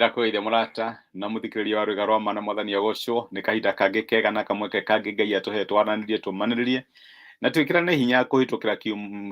Ndirakwĩire mũrata na mũthikĩrĩria wa rwĩga rwa mana mwathani agocwo nĩ kahinda kangĩ kega na kamweke kangĩ Ngai atũhe twaranĩrie tũmanĩrĩrie na twĩkĩrane hinya kũhĩtũkĩra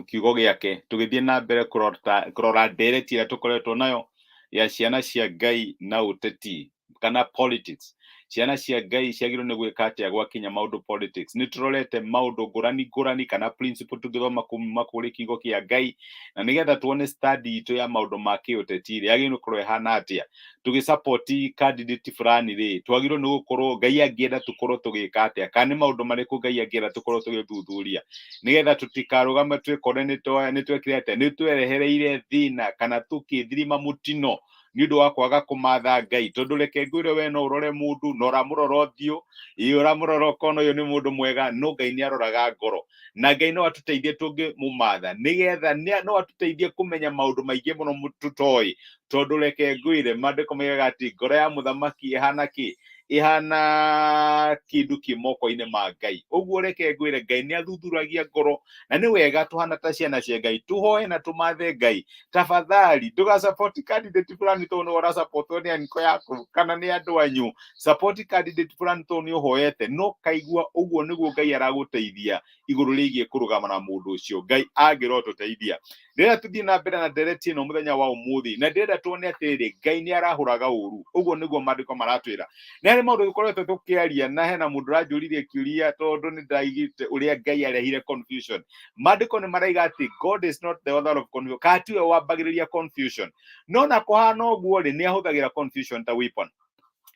kiugo gĩake tũgĩthiĩ na mbere kũrora ndereti ĩrĩa tũkoretwo nayo ya ciana cia Ngai na ũteti kana politics. Ciana cia Ngai ciagĩrĩirwo nĩ gwĩka atĩa gwakinya maũndũ politics. Nĩ tũrorete maũndũ ngũrani kana principle tũngĩthoma kuma kũrĩ kiugo kĩa Ngai na nĩgetha tuone study itũ ya maũndũ ma kĩũteti yagĩrĩirwo gũkorwo ĩhana atĩa. Tũgĩsupport candidate fulani rĩ, twagĩrĩirwo nĩ gũkorwo Ngai angĩenda tũkorwo tũgĩka atĩa, kana nĩ maũndũ marĩkũ Ngai angĩenda tũkorwo tũgĩthuthuria, nĩgetha tũtikarũgame twĩkore nĩ twekire atĩa, nĩ twerehereire thĩna kana tũkĩthirima mũtino nĩ ũndũ wa kwaga kũmatha Ngai. Tondũ reke ngwĩre we no ũrore mũndũ na ũramũrora ũthiũ, ũramũrora ũkona ũyũ nĩ mũndũ mwega, no Ngai nĩ aroraga ngoro, na Ngai no atũteithie tũngĩmũmatha, nĩgetha no atũteithie kũmenya maũndũ maingĩ mũno tũtoĩ. Tondũ reke ngwĩre maandĩko moigaga atĩ ngoro ya mũthamaki ĩhana kĩ? Ĩhana kĩndũ kĩ moko-inĩ ma Ngai. Ũguo reke ngwĩre Ngai nĩ athuthuragia ngoro, na nĩ wega tũhana ta ciana cia Ngai tũhoe na tũmathe Ngai. Tafadhali ndũga support candidate fulani tondũ nĩ ũra support nĩ aniko yaku kana nĩ andũ anyu. Support candidate fulani tondũ nĩ ũhoete, no kaigua ũguo nĩguo Ngai aragũteithia igũrũ rĩgiĩ kũrũgama na mũndũ ũcio. Ngai angĩrotũteithia. Rĩrĩa tũthiĩ na mbere na ndereti ĩno mũthenya wa ũmũthĩ, na ndĩrenda tuone atĩrĩrĩ, Ngai nĩ arahũraga ũru. Ũguo nĩguo maandĩko maratwĩra. Nĩ harĩ maũndũ tũkoretwo tũkĩaria na hena mũndũ ũranjũririe kĩũria tondũ nĩ ndaigĩte ũrĩa Ngai arehire confusion. Maandĩko nĩ maraiga atĩ God is not the author of confusion, kana tiwe wambagĩrĩria confusion. No na kũhana ũguo rĩ, nĩ ahũthagĩra confusion ta weapon.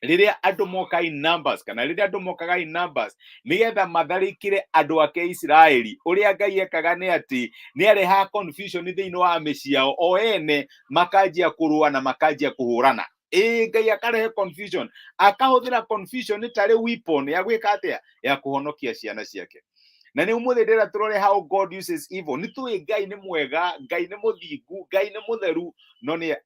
Rĩrĩa andũ moka in numbers kana rĩrĩa andũ mokaga in numbers nĩgetha matharĩkĩre andũ ake Isiraeli, ũrĩa Ngai ekaga nĩ atĩ nĩ arehaga confusion thĩinĩ wa mĩciĩ yao, o ene makanjia kũrũa na makanjia kũhũrana. Ngai akarehe confusion, akahũthĩra confusion tarĩ weapon ya gwĩka atĩa, ya kũhonokia ciana ciake. Na nĩ ũmũthĩ ndĩrenda tũrore how God uses evil. Nĩ tũĩ Ngai nĩ mwega, Ngai nĩ mũthingu, Ngai nĩ mũtheru, no nĩ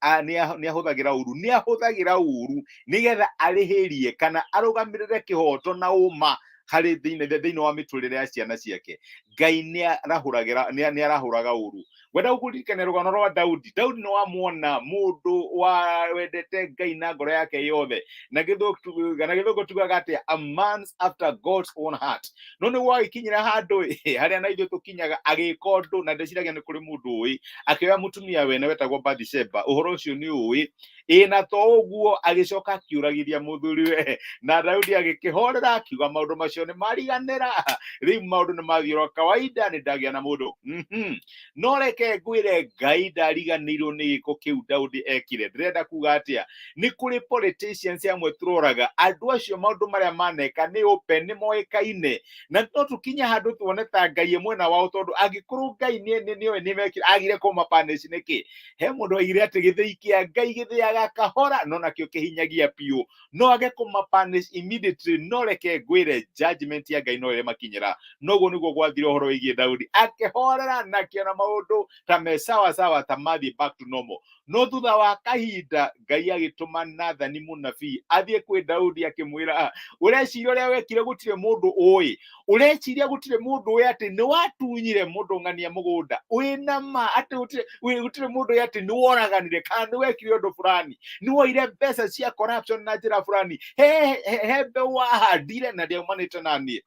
ahũthagĩra ũru. Nĩ ahũthagĩra ũru nĩgetha arĩhĩrie kana arũgamĩrĩre kĩhooto na ũma harĩ thĩinĩ wa mĩtũrĩre ya ciana ciake. Ngai nĩ arahũraga ũru. Wenda gũkũririkania rũgano rwa Daudi. Daudi nĩ wamuona mũndũ wendete Ngai na ngoro yake yothe, na gĩthũngũ tugaga atĩa, a man after God's own heart. No nĩ gwagĩkinyĩra handũ harĩa na ithuĩ tũkinyaga agĩka ũndũ, na ndĩciragia nĩ kũrĩ mũndũ ũĩ, akĩoya mũtumia wene wetagwo Bathsheba. Ũhoro ũcio nĩ ũĩ, na to ũguo agĩcoka akĩũragithia mũthuriwe, na Daudi agĩkĩhorera akiuga maũndũ macio nĩ mariganĩra, rĩu maũndũ nĩ mathiĩ oro kawaida, nĩ ndagĩa na mũndũ. No reke ngwĩre Ngai ndariganĩirwo nĩ gĩko kĩu Daudi ekire. Ndĩrenda kuga atĩa, nĩ kũrĩ politicians amwe tũroraga, andũ acio maũndũ marĩa maneka nĩ open, nĩ moĩkaine, na no tũkinye handũ tuone ta Ngai mwena wao, tondũ angĩkorwo Ngai nĩoĩ nĩmekire agire kũma punish nĩkĩ? He mũndũ oigire atĩ gĩthĩi kĩa Ngai gĩthĩaga kahora, no nakĩo kĩhinyagia piũ. No age kũma punish immediately, no reke ngwĩre judgment ya Ngai no ĩrĩmakinyĩra. Noguo nĩguo gwathire ũhoro wĩgiĩ Daudi, akĩhorera na akĩona maũndũ ta me sawa sawa, ta mathiĩ back to normal. No thutha wa kahinda Ngai agĩtũma Nathani mũnabii athiĩ kwĩ Daudi akĩmwĩra, ũreciria ũrĩa wekire gũtirĩ mũndũ ũĩ, ũreciria gũtirĩ mũndũ ũĩ atĩ nĩ watunyire mũndũ ng'ania mũgũnda, wĩna ma atĩ gũtirĩ mũndũ ũĩ atĩ nĩ woraganire kana nĩ wekire ũndũ fulani, nĩ woire mbeca cia corruption na njĩra fulani, he mbeũ wahandire na ndĩaumanĩte na niĩ.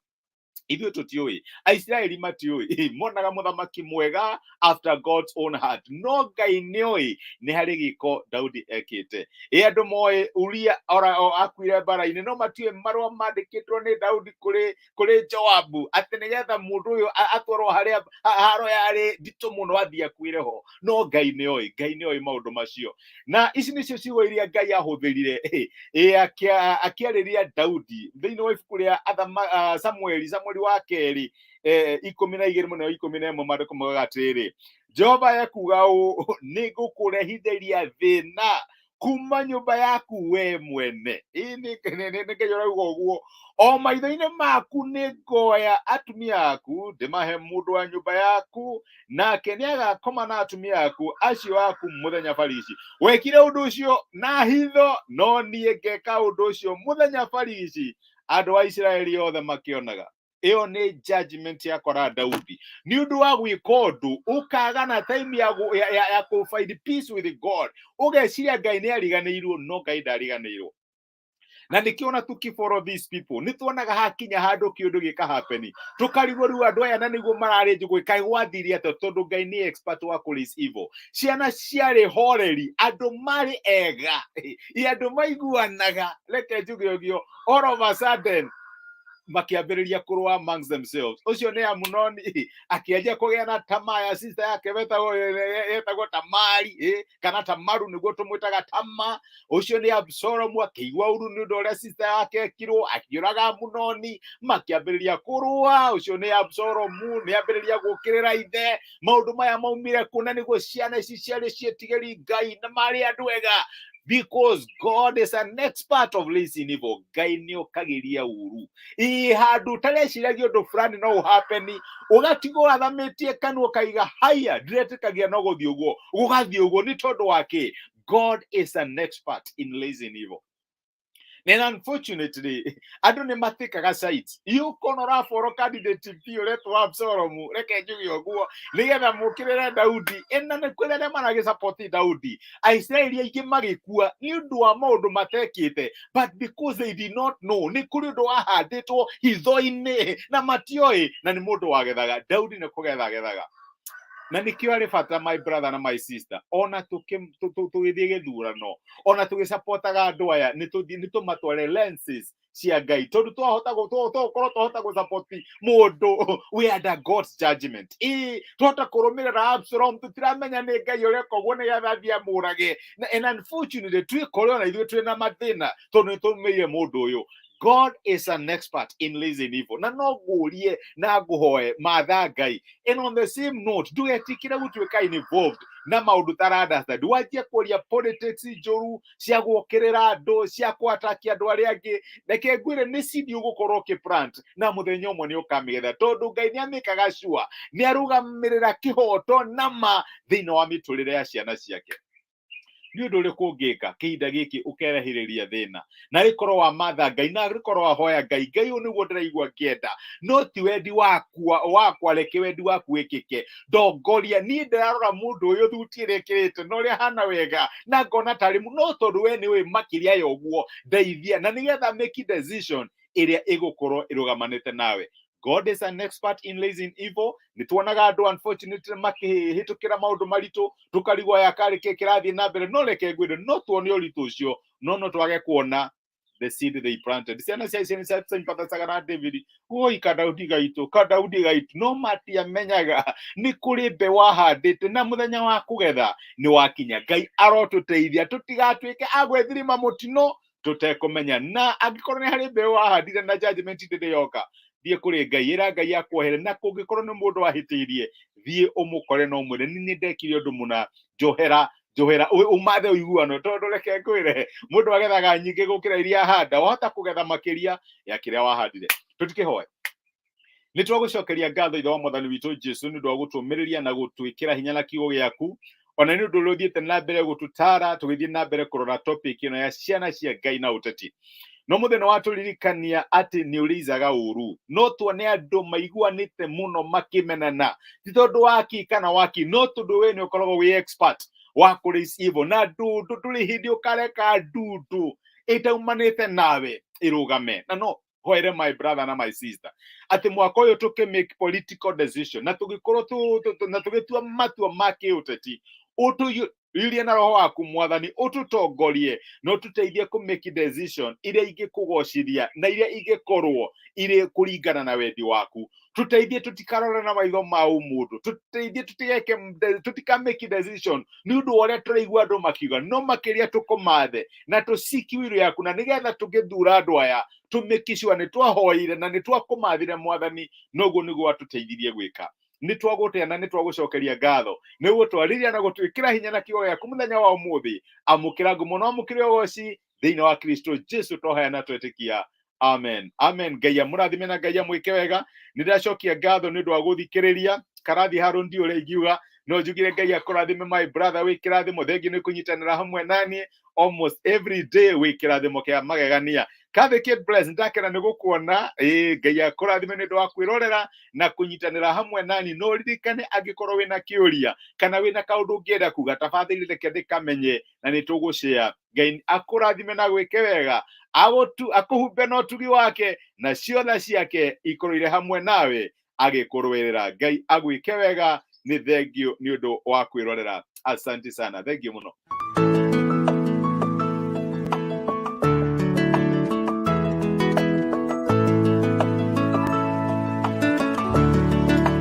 Ithuĩ tũtiũĩ, Aisiraeli matiũĩ, monaga mũthamaki mwega after God's own heart, no Ngai nĩoĩ nĩ harĩ gĩko Daudi ekĩte. Andũ moĩ Uria akuire mbara-inĩ, no matiũĩ marũa mandĩkĩtwo nĩ Daudi kũrĩ Joabu atĩ nĩgetha mũndũ ũyũ atwarwo harĩa haro yarĩ nditũ mũno athiĩ akuĩre ho. No Ngai nĩoĩ maũndũ macio. Na ici nĩcio ciugo iria Ngai ahũthĩrire akĩarĩria Daudi thĩinĩ wa ibuku rĩa Samueli wa kerĩ 12 mũno 11 maandĩko moigaga atĩrĩrĩ, Jehova ekuga ũũ, nĩ ngũkũrehithĩria thĩna kuma nyũmba yaku we mwene. Nĩ Ngai arauga ũguo, o maitho-inĩ maku nĩ ngoya atumia aku ndĩmahe mũndũ wa nyũmba yaku, nake nĩ agakoma na atumia aku acio aku mũthenya barici. Wekire ũndũ ũcio na hitho, no niĩ ngeka ũndũ ũcio mũthenya barici. Andũ a Isiraeli othe makĩonaga. Iyo ni judgment yakora Daudi ni undu wa gwika undu ukaga na time ya ku find peace with God ugeciria Ngai ni ariganĩirwo no Ngai ndariganĩirwo. Na nikiona tukifollow these people nituonaga hakinya handu kiundu gika happen tukarigwo riu andu aya na niguo marari njugũ kai gwathiria to tondu Ngai ni expert wa kulis evil. Ciana ciarĩ horeri, andu mari ega, andu maiguanaga, reke njuge ũguo, all of a sudden makiambĩrĩria kũrũa amongst themselves. Ũcio nĩ Amunoni akĩanjia kũgĩa na tamaa ya sister yake wetagwo Tamari kana Tamaru nĩguo tũmwĩtaga Tama. Ũcio nĩ Absalomu akĩigua ũru nĩ ũndũ ũrĩa sister yake ekirwo, akĩũraga Amunoni, makiambĩrĩria kũrũa. Ũcio nĩ Absalomu nĩambĩrĩria gũkĩrĩra ithe. Maũndũ maya maumire kuna nĩguo ciana ici ciarĩ ciĩtigĩri Ngai na marĩ andũ ega. Because God is an expert of listening evil. Ngai nĩ okagĩria ũru. Handu tareciragia ũndũ fulani no happen, ũgatigwo athamĩtie kanua ũkaiga haya ndiretĩkagia no gũthiĩ ũguo, gũgathiĩ ũguo nĩ tondũ wake. God is an expert in listening evil. And unfortunately, andu nĩ matĩkaga sides. Yukona ũrafollow candidate biũ retwo Absalomu, reke njuge ũguo, nĩgetha mũkĩrĩre Daudi. Na nĩ kwĩrĩ arĩa maragĩsupport Daudi. Aisiraeli aingĩ magĩkua nĩ ũndũ wa maũndũ matekĩte, but because they did not know, nĩ kũrĩ ũndũ wahandĩtwo hitho-inĩ na matioĩ, na nĩ mũndũ wagethaga. Daudi nĩ kũgetha agethaga. Na nikio ari bata, my brother na my sister, ona tugithie githurano, ona tugisapotaga andu aya ni tumatware lenses cia Ngai, tondu twahota support mundu we under God's judgment. Twahota kurumirira Absalom, tutiramenya ni Ngai ureka uguo ni getha thia murage. And unfortunately twikore ona ithuĩ twina mathina tondu nitumeire mundu uyu. God is an expert in listening evil. Na no ngurie na nguhoe matha Ngai. And on the same note, ndugetikire gutuika involved na maundu tarandasta. Nduanjie kuria politics njuru cia guokirira andu, cia kwatakia andu aria angi. Reke ngwire ni seed ugukorwo ukiplant na muthenya umwe ni ukamigetha. Tondu Ngai ni amikaga sure ni arugamirira kĩhooto na ma thiini wa mĩtũrĩre ya ciana ciake. Ni undu uri kungika kihinda giki ukerehiriria thina na rikorwo wa matha Ngai na rikorwo wa hoya Ngai. Ngai uyu niguo ndiraigua ngienda, no ti wendi wakwa reke wendi waku wikike. Ndongoria ni ndirarora mundu uyu thuti rekirite no ria hana wega na ngona tari no tondu we ni we makiria ya uguo ndeithia na nigetha make decision iria igukorwo irugamanite nawe. God is an expert in listening evil. Nituonaga andu unfortunately makihitukira maundu maritu tukarigwa yakarike kirathie na mbere, no reke ngwire no tuone uritu ucio no twage kuona the seed they planted. Ciana cia mpatacaga na David oi Daudi gaitu no matiamenyaga ni kuri mbe wahandite na muthenya wa kugetha ni wakinya. Ngai arotuteithia tutigatuike agwethirima mutino tutekumenya, na angikorwo ni hari mbe wahandire na judgment ndĩyoka, thie kuri Ngai, ira Ngai akwohere. Na kungikorwo ni mundu wahitiirie, thie umukore no mwire ni ndekire undu muna njohera umathe uiguano. Tondu reke ngwire mundu agethaga nyingi gukira iria handa, wahota kugetha makiria ya kiria wahandire. Tutikihoe ni twagucokeria ngatho ithe wa mwathani witu Jesu ni undu wa gutumiriria na gutwikira hinya na kiugo giaku, ona ni undu ruthiite na mbere gututara tugithie na mbere kurora topic ino ya ciana cia Ngai na ũteti. No muthenya waturirikania ati ni urizaga uru, no tuone andu maiguanite muno makimenana, ti tondu waki kana waki, no tondu we ni ukoragwo wi expert wa kuris evil. Na ndudu turi hindi ukareka ndudu itaumanite nawe irugame. Na no hoere my brother na my sister ati mwaka uyu tuke make political decision na tugikorwo na tugitua matua ma kiũteti, iria na roho waku mwathani ututongorie no tuteithie ku make decision iria ingikugociria na iria ingikorwo iri kuringana na wendi waku. Tuteithie tutikarora na maitho ma umundu, tuteithie tutika make decision ni undu uria turaigua andu makiuga, no makiria tukumathe na tusiki wiru yaku, na nigetha tugithura andu aya tumake sure ni twahoire na ni twakumathire mwathani, noguo niguo watuteithirie gwika. Ni twagutea na ni twagucokeria ngatho ni gutwariria na gutwikira hinya na kiugo giaku muthenya wa umuthi. Amukira ngumo no amukire ugoci thiini wa Kristo Jesu tohaya na twetikia. Amen. Amen. Ngai amurathime na Ngai amwike wega. Ni ndacokia ngatho ni undu wa guthikiriria. Karathi harundi uria ingiuga no njugire Ngai akurathime my brother, wikirathimo thengi ni kunyitanira hamwe nani almost every day, wikirathimo kia magegania Kathy Kid Bless ndakena nĩ gũkuona Ngai akũrathime nĩ ũndũ wa kwĩrorera na kũnyitanĩra hamwe nani. No ririkane angĩkorwo wĩna kĩũria kana wĩna kaũndũ ũngĩenda kuga, tafadhali reke ndĩkamenye na nĩ tũgũshare. Ngai akũrathime na gwĩke wega, akũhumbe na ũtugi wake, na ciothe ciake ikũrũire hamwe nawe agĩkũrũĩrĩra. Ngai agwĩke wega, nĩ thengio nĩ ũndũ wa kwĩrorera. Asante sana, thengio mũno.